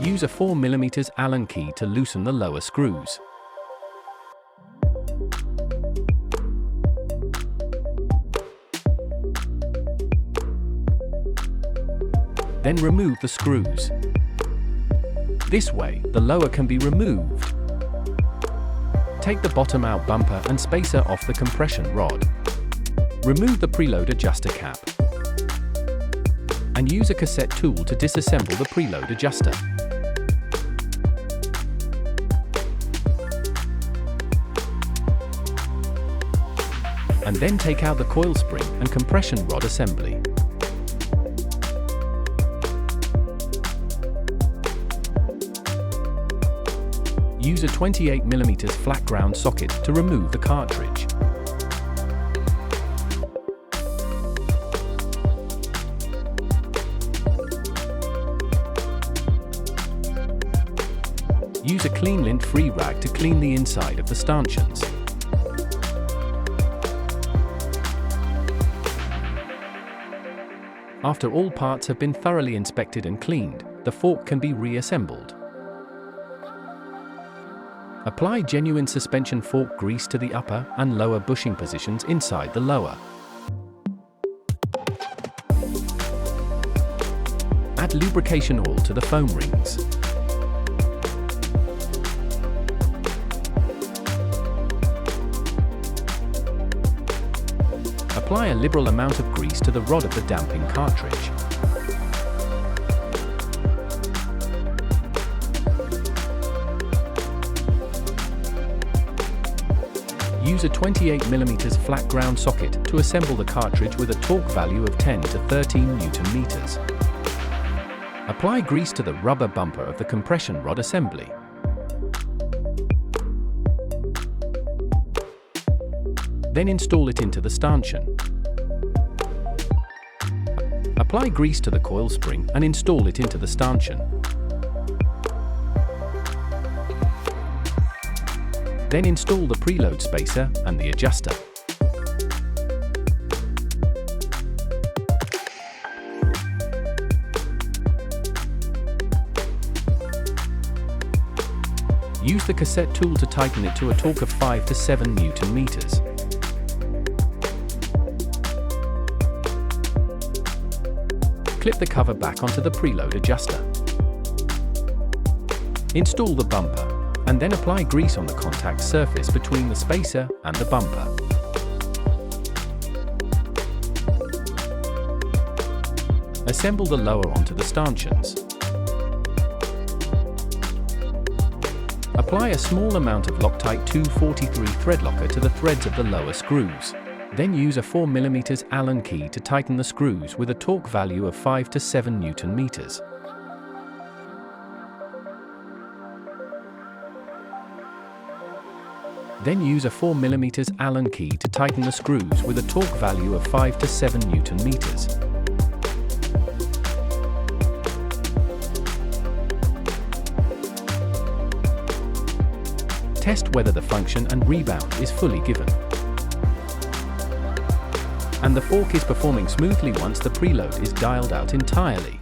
Use a 4mm Allen key to loosen the lower screws. Then remove the screws. This way, the lower can be removed. Take the bottom-out bumper and spacer off the compression rod. Remove the preload adjuster cap. And use a cassette tool to disassemble the preload adjuster. And then take out the coil spring and compression rod assembly. Use a 28mm flat ground socket to remove the cartridge. Use a clean lint-free rag to clean the inside of the stanchions. After all parts have been thoroughly inspected and cleaned, the fork can be reassembled. Apply genuine suspension fork grease to the upper and lower bushing positions inside the lower. Add lubrication oil to the foam rings. Apply a liberal amount of grease to the rod of the damping cartridge. Use a 28mm flat ground socket to assemble the cartridge with a torque value of 10 to 13 Nm. Apply grease to the rubber bumper of the compression rod assembly. Then install it into the stanchion. Apply grease to the coil spring and install it into the stanchion. Then install the preload spacer and the adjuster. Use the cassette tool to tighten it to a torque of 5 to 7 Nm. Clip the cover back onto the preload adjuster. Install the bumper, and then apply grease on the contact surface between the spacer and the bumper. Assemble the lower onto the stanchions. Apply a small amount of Loctite 243 thread locker to the threads of the lower screws. Then use a 4mm Allen key to tighten the screws with a torque value of 5 to 7 Nm. Then use a 4mm Allen key to tighten the screws with a torque value of 5 to 7 Nm. Test whether the function and rebound is fully given. And the fork is performing smoothly once the preload is dialed out entirely.